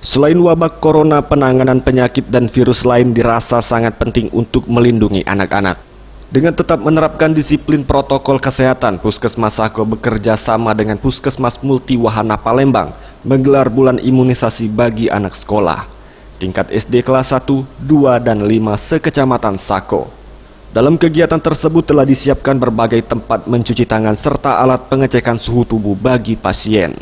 Selain wabah corona, penanganan penyakit dan virus lain dirasa sangat penting untuk melindungi anak-anak. Dengan tetap menerapkan disiplin protokol kesehatan, Puskesmas Sako bekerja sama dengan Puskesmas Multi Wahana Palembang menggelar bulan imunisasi bagi anak sekolah tingkat SD kelas 1, 2, dan 5 sekecamatan Sako. Dalam kegiatan tersebut telah disiapkan berbagai tempat mencuci tangan serta alat pengecekan suhu tubuh bagi pasien.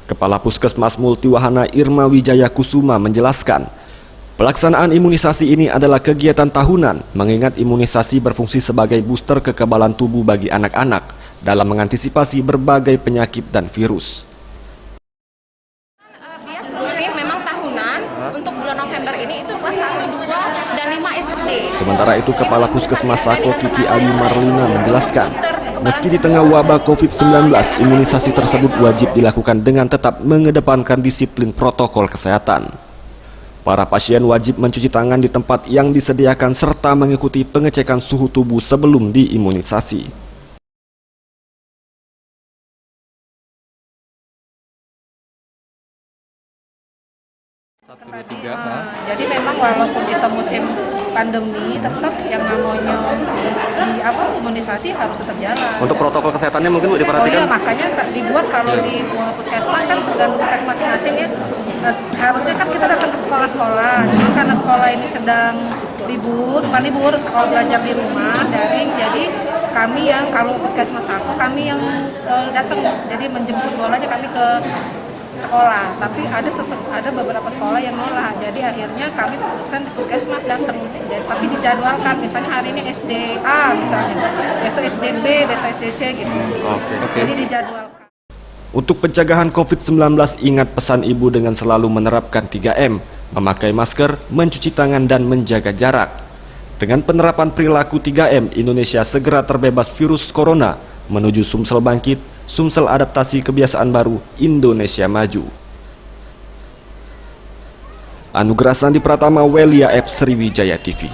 Kepala Puskesmas Multi Wahana Irma Wijaya Kusuma menjelaskan, pelaksanaan imunisasi ini adalah kegiatan tahunan, mengingat imunisasi berfungsi sebagai booster kekebalan tubuh bagi anak-anak dalam mengantisipasi berbagai penyakit dan virus. Biasanya memang tahunan, untuk bulan November ini itu kelas 1, 2, dan 5 SD. Sementara itu, Kepala Puskesmas Sako Kiki Ali Marlina menjelaskan, meski di tengah wabah COVID-19, imunisasi tersebut wajib dilakukan dengan tetap mengedepankan disiplin protokol kesehatan. Para pasien wajib mencuci tangan di tempat yang disediakan serta mengikuti pengecekan suhu tubuh sebelum diimunisasi. Jadi memang walaupun kita musim pandemi, tetap yang namanya imunisasi harus tetap jalan. Untuk protokol kesehatannya mungkin diperhatikan? Oh iya, makanya dibuat kalau di puskesmas kan tergantung puskesmas masing-masing ya. Harusnya kan kita datang ke sekolah-sekolah, cuma karena sekolah ini sedang bukan libur, sekolah belajar di rumah, daring, jadi kami yang kalau puskesmas aku, kami yang datang, jadi menjemput bolanya kami ke sekolah, tapi ada beberapa sekolah yang nolak, jadi akhirnya kami putuskan di puskesmas datang, tapi dijadwalkan, misalnya hari ini SD A misalnya, besok SD B, besok SD C gitu. Jadi dijadwalkan. Untuk pencegahan COVID-19, ingat pesan ibu dengan selalu menerapkan 3M, memakai masker, mencuci tangan, dan menjaga jarak. Dengan penerapan perilaku 3M, Indonesia segera terbebas virus corona, menuju Sumsel bangkit, Sumsel adaptasi kebiasaan baru, Indonesia maju. Anugerah Sandi Pratama, Welia F. Sriwijaya TV.